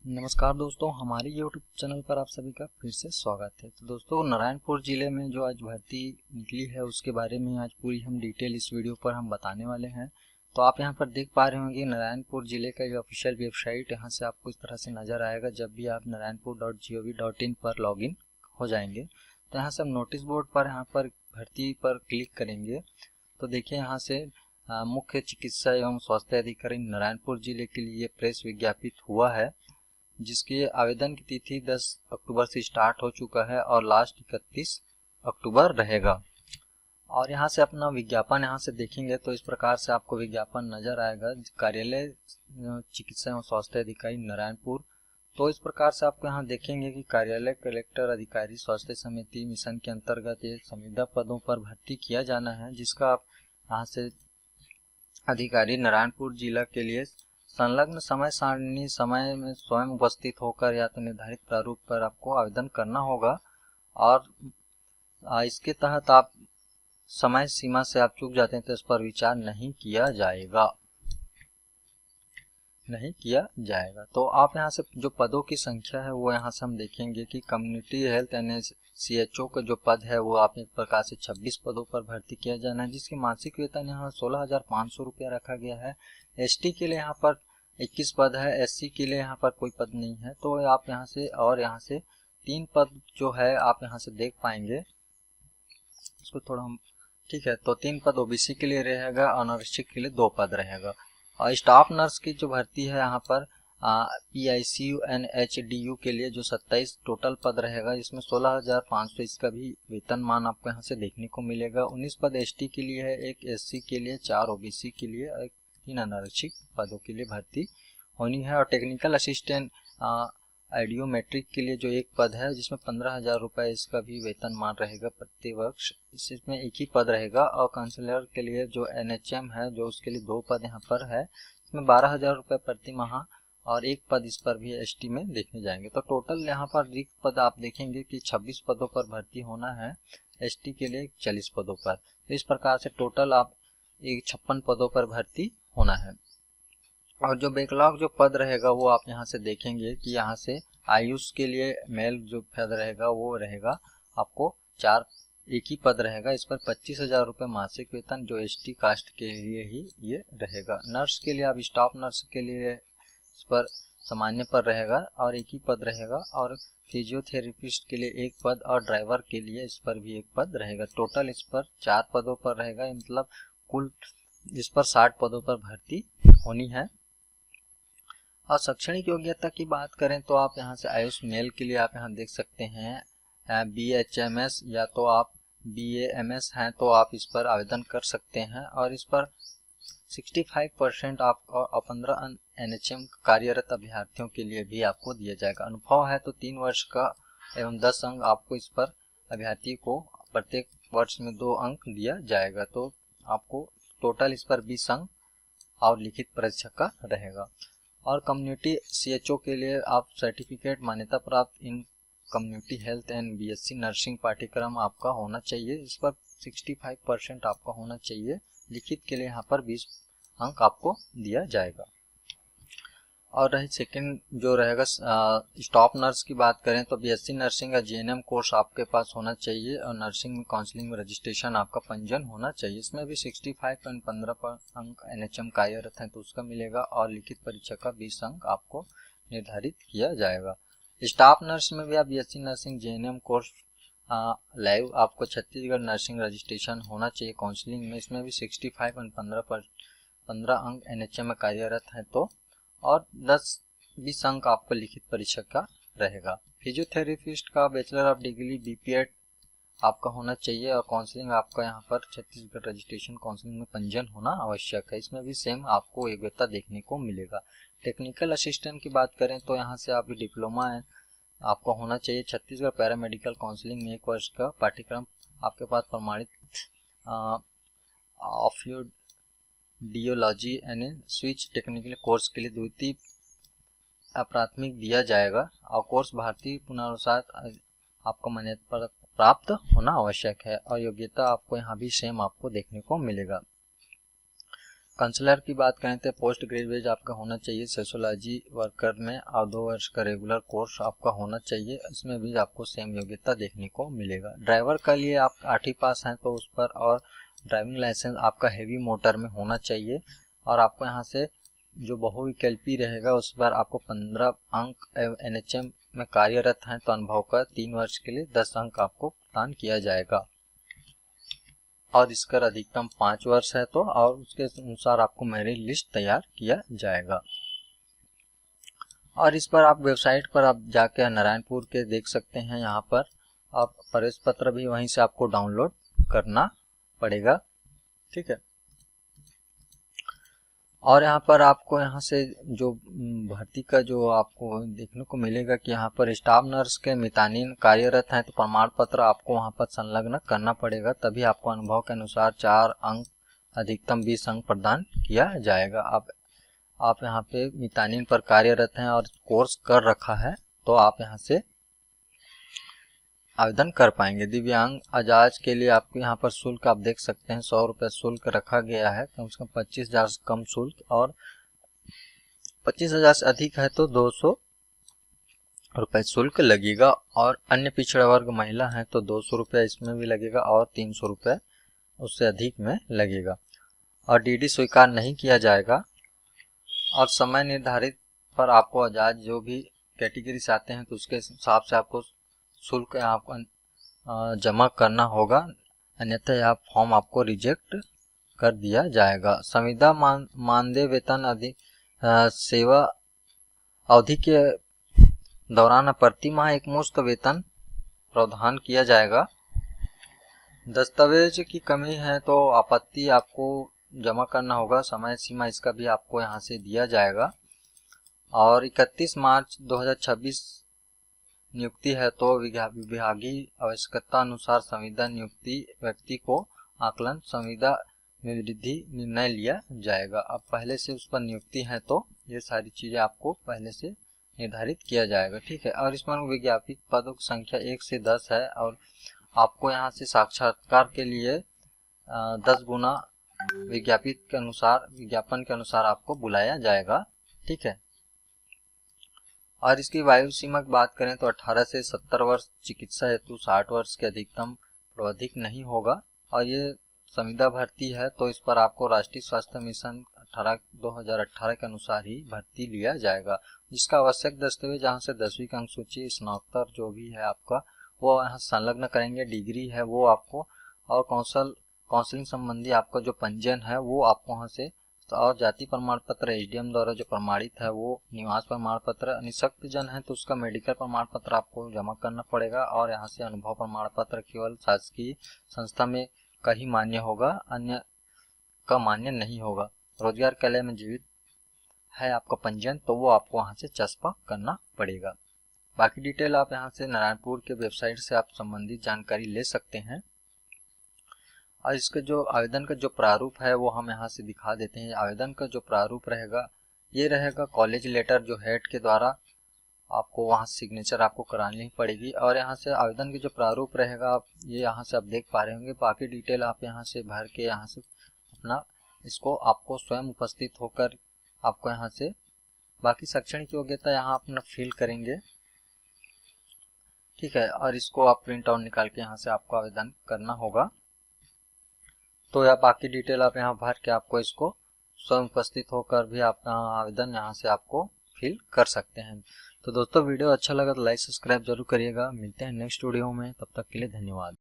नमस्कार दोस्तों, हमारे YouTube चैनल पर आप सभी का फिर से स्वागत है। तो दोस्तों, नारायणपुर ज़िले में जो आज भर्ती निकली है उसके बारे में आज पूरी हम डिटेल इस वीडियो पर हम बताने वाले हैं। तो आप यहाँ पर देख पा रहे होंगे नारायणपुर ज़िले का जो ऑफिशियल वेबसाइट यहाँ से आपको इस तरह से नज़र आएगा। जब भी आप narayanpur.gov.in पर लॉगिन हो जाएंगे तो यहाँ से हम नोटिस बोर्ड पर यहाँ पर भर्ती पर क्लिक करेंगे तो देखिए यहाँ से मुख्य चिकित्सा एवं स्वास्थ्य अधिकारी नारायणपुर जिले के लिए प्रेस विज्ञापित हुआ है, जिसकी आवेदन की तिथि 10 अक्टूबर से स्टार्ट हो चुका है और लास्ट 31 अक्टूबर रहेगा। और यहाँ से अपना विज्ञापन यहाँ से देखेंगे तो इस प्रकार से आपको विज्ञापन नजर आएगा। कार्यालय चिकित्सा एवं स्वास्थ्य अधिकारी नारायणपुर। तो इस प्रकार से आपको यहाँ देखेंगे कि कार्यालय कलेक्टर अधिकारी स्वास्थ्य समिति मिशन के अंतर्गत ये संविदा पदों पर भर्ती किया जाना है, जिसका आप यहाँ से अधिकारी नारायणपुर जिला के लिए संलग्न समय सारणी समय में स्वयं उपस्थित होकर या तो निर्धारित प्रारूप पर आपको आवेदन करना होगा। और इसके तहत आप समय सीमा से आप चूक जाते हैं तो इस पर विचार नहीं किया जाएगा। तो आप यहाँ से जो पदों की संख्या है वो यहाँ से हम देखेंगे कि कम्युनिटी हेल्थ एंड CHO का जो पद है वो आप एक प्रकार से 26 पदों पर भर्ती किया जाना है, जिसकी मासिक वेतन यहाँ 16,500 रुपया रखा गया है। ST के लिए यहाँ पर 21 पद है, SC के लिए यहाँ पर कोई पद नहीं है। तो आप यहाँ से और यहाँ से 3 पद जो है आप यहाँ से देख पाएंगे। इसको थोड़ा हम ठीक है, तो 3 पद OBC के लिए रहेगा और अनारक्षित के लिए 2 पद रहेगा। और स्टाफ नर्स की जो भर्ती है यहाँ पर PICU NHDU के लिए जो 27 टोटल पद रहेगा, इसमें 16,500 इसका भी वेतन मान आपको यहाँ से देखने को मिलेगा। 19 पद ST के लिए है, 1 SC के लिए, 4 OBC के लिए और 3 अनारक्षित पदों के लिए भर्ती होनी है। और टेक्निकल असिस्टेंट आइडियोमेट्रिक के लिए जो 1 पद है जिसमें 15,000 रुपये इसका भी वेतन मान रहेगा प्रति वर्ष, इसमें 1 ही पद रहेगा। और काउंसलर के लिए जो NHM है जो उसके लिए 2 पद यहाँ पर है, इसमें 12,000 रुपये प्रति माह और 1 पद इस पर भी ST में देखने जाएंगे। तो टोटल यहाँ पर रिक्त पद आप देखेंगे कि 26 पदों पर भर्ती होना है, ST के लिए 40 पदों पर। तो इस प्रकार से टोटल आप 56 पदों पर भर्ती होना है। और जो बैकलॉग जो पद रहेगा वो आप यहाँ से देखेंगे कि यहाँ से आयुष के लिए मेल जो पद रहेगा वो रहेगा आपको 1 ही पद रहेगा। इस पर 25,000 रुपये मासिक वेतन जो ST कास्ट के लिए ही ये रहेगा। नर्स के लिए आप स्टाफ नर्स के लिए इस पर सामान्य पद रहेगा और 1 ही पद रहेगा। और फिजियोथेरेपिस्ट के लिए 1 पद और ड्राइवर के लिए इस पर भी 1 पद रहेगा। टोटल इस पर 4 पदों पर रहेगा, मतलब कुल इस पर 60 पदों पर भर्ती होनी है। और शैक्षणिक योग्यता की बात करें तो आप यहाँ से आयुष मेल के लिए आप यहाँ देख सकते हैं BHMS या तो आप BAMS हैं तो आप इस पर आवेदन कर सकते हैं। और इस पर 65% आपको और 15 NHM कार्यरत अभ्यर्थियों के लिए भी आपको दिया जाएगा। अनुभव है तो 3 वर्ष का एवं 10 अंक आपको इस पर अभ्यर्थी को प्रत्येक वर्ष में 2 अंक दिया जाएगा। तो आपको टोटल इस पर 20 अंक और लिखित परीक्षा का रहेगा। और कम्युनिटी CHO के लिए आप सर्टिफिकेट मान्यता प्राप्त इन community health and BSc nursing पाठ्यक्रम आपका होना चाहिए। इस पर 65% आपका होना चाहिए। लिखित के लिए यहाँ पर 20 अंक आपको दिया जाएगा। और रही सेकंड जो रहेगा स्टाफ नर्स की बात करें तो BSc नर्सिंग का GNM कोर्स आपके पास होना चाहिए और नर्सिंग में काउंसलिंग में रजिस्ट्रेशन आपका पंजीयन होना चाहिए। इसमें भी 65 और 15 अंक NHM कार्यरत हैं तो उसका मिलेगा और लिखित परीक्षा का 20 अंक आपको निर्धारित किया जाएगा। स्टाफ नर्स में भी आप BSc nursing GNM course live आपको छत्तीसगढ़ नर्सिंग रजिस्ट्रेशन होना चाहिए काउंसलिंग में। इसमें भी 65 और 15 अंक NHM में कार्यरत हैं तो और 10-20 अंक आपको लिखित परीक्षा का रहेगा। फिजियोथेरेपिस्ट का बैचलर ऑफ डिग्री BPED आपका होना चाहिए और काउंसलिंग आपका यहाँ पर छत्तीसगढ़ रजिस्ट्रेशन काउंसलिंग में पंजीयन होना आवश्यक है। इसमें भी सेम आपको योग्यता देखने को मिलेगा। टेक्निकल असिस्टेंट की बात करें तो यहाँ से आप डिप्लोमा आपका होना चाहिए। छत्तीसगढ़ पैरामेडिकल काउंसलिंग में 1 वर्ष का पाठ्यक्रम आपके पास प्रमाणित ऑफ्यूडियोलॉजी यानी स्विच टेक्निकल कोर्स के लिए द्वितीय प्राथमिक दिया जाएगा। और कोर्स भारतीय पुनरुसार आपको मान्यता प्राप्त होना आवश्यक है और योग्यता आपको यहाँ भी सेम आपको देखने को मिलेगा। काउंसलर की बात करें तो पोस्ट ग्रेजुएट आपका होना चाहिए सोशियोलॉजी वर्कर में और 2 वर्ष का रेगुलर कोर्स आपका होना चाहिए। इसमें भी आपको सेम योग्यता देखने को मिलेगा। ड्राइवर का लिए आप 8वीं पास हैं तो उस पर, और ड्राइविंग लाइसेंस आपका हेवी मोटर में होना चाहिए। और आपको यहाँ से जो बहुविकल्पी रहेगा उस पर आपको 15 अंक, NHM में कार्यरत हैं तो अनुभव का 3 वर्ष के लिए 10 अंक आपको प्रदान किया जाएगा। और इसका अधिकतम 5 वर्ष है तो, और उसके अनुसार आपको मेरिट लिस्ट तैयार किया जाएगा। और इस पर आप वेबसाइट पर आप जाके नारायणपुर के देख सकते हैं। यहाँ पर आप प्रवेश पत्र भी वहीं से आपको डाउनलोड करना पड़ेगा, ठीक है। और यहाँ पर आपको यहाँ से जो भर्ती का जो आपको देखने को मिलेगा कि यहाँ पर स्टाफ नर्स के मितानिन कार्यरत हैं तो प्रमाण पत्र आपको वहाँ पर संलग्न करना पड़ेगा, तभी आपको अनुभव के अनुसार 4 अंक अधिकतम 20 अंक प्रदान किया जाएगा। आप यहाँ पे मितानिन पर कार्यरत हैं और कोर्स कर रखा है तो आप यहाँ से आवेदन कर पाएंगे। दिव्यांग आजाज के लिए आपको यहाँ पर शुल्क आप देख सकते हैं 100 रुपये शुल्क रखा गया है, कम से कम 25,000 से कम शुल्क, और 25,000 से अधिक है तो 200 रुपये शुल्क लगेगा। और अन्य पिछड़ा वर्ग महिला है तो 200 रुपये इसमें भी लगेगा और 300 रुपये उससे अधिक में लगेगा। और DD स्वीकार नहीं किया जाएगा। और समय निर्धारित पर आपको आजाद जो भी कैटेगरी से आते हैं तो उसके हिसाब से आपको शुल्क आपको जमा करना होगा, अन्यथा यह फॉर्म आपको रिजेक्ट कर दिया जाएगा। संविदा मानदेय वेतन अधिक सेवा अवधि के दौरान प्रति माह एक मुश्त वेतन प्रावधान किया जाएगा। दस्तावेज की कमी है तो आपत्ति आपको जमा करना होगा, समय सीमा इसका भी आपको यहाँ से दिया जाएगा। और 31 मार्च 2026 नियुक्ति है तो विभागीय आवश्यकता अनुसार संविदा नियुक्ति व्यक्ति को आकलन संविदा में वृद्धि निर्णय लिया जाएगा। अब पहले से उस पर नियुक्ति है तो ये सारी चीजें आपको पहले से निर्धारित किया जाएगा, ठीक है। और इसमें विज्ञापित पदों की संख्या 1 से 10 है और आपको यहाँ से साक्षात्कार के लिए 10 गुना विज्ञापन के अनुसार आपको बुलाया जाएगा, ठीक है। और इसकी वायु सीमा की बात करें तो 18 से 70 वर्ष, चिकित्सा हेतु 60 वर्ष के अधिकतम प्रावधिक नहीं होगा। और ये संविदा भर्ती है तो इस पर आपको राष्ट्रीय स्वास्थ्य मिशन 2018 के अनुसार ही भर्ती लिया जाएगा। जिसका आवश्यक दस्तावेज जहाँ से 10वीं की अंक सूची, स्नातक जो भी है आपका वो यहाँ संलग्न करेंगे, डिग्री है वो आपको, और काउंसलिंग संबंधी आपका जो पंजीयन है वो आपको वहाँ से, और जाति प्रमाण पत्र SDM द्वारा जो प्रमाणित है वो, निवास प्रमाण पत्र, निःशक्त जन है तो उसका मेडिकल प्रमाण पत्र आपको जमा करना पड़ेगा। और यहाँ से अनुभव प्रमाण पत्र केवल शासकीय संस्था में का ही मान्य होगा, अन्य का मान्य नहीं होगा। रोजगार कार्यालय में जीवित है आपका पंजीयन तो वो आपको वहाँ से चस्पा करना पड़ेगा। बाकी डिटेल आप यहाँ से नारायणपुर के वेबसाइट से आप संबंधित जानकारी ले सकते हैं। और इसका जो आवेदन का जो प्रारूप है वो हम यहाँ से दिखा देते हैं। आवेदन का जो प्रारूप रहेगा ये रहेगा कॉलेज लेटर जो हेड के द्वारा आपको वहाँ सिग्नेचर आपको करानी पड़ेगी। और यहाँ से आवेदन की जो प्रारूप रहेगा आप ये यहाँ से आप देख पा रहे होंगे। बाकी डिटेल आप यहाँ से भर के यहाँ से अपना इसको आपको स्वयं उपस्थित होकर आपको यहाँ से बाकी शैक्षणिक योग्यता यहाँ अपना फिल करेंगे, ठीक है। और इसको आप प्रिंट आउट निकाल के यहाँ से आपको आवेदन करना होगा। तो या बाकी डिटेल आप यहाँ भर के आपको इसको स्वयं उपस्थित होकर भी अपना आवेदन यहाँ से आपको फिल कर सकते हैं। तो दोस्तों वीडियो अच्छा लगा तो लाइक सब्सक्राइब जरूर करिएगा। मिलते हैं नेक्स्ट वीडियो में, तब तक के लिए धन्यवाद।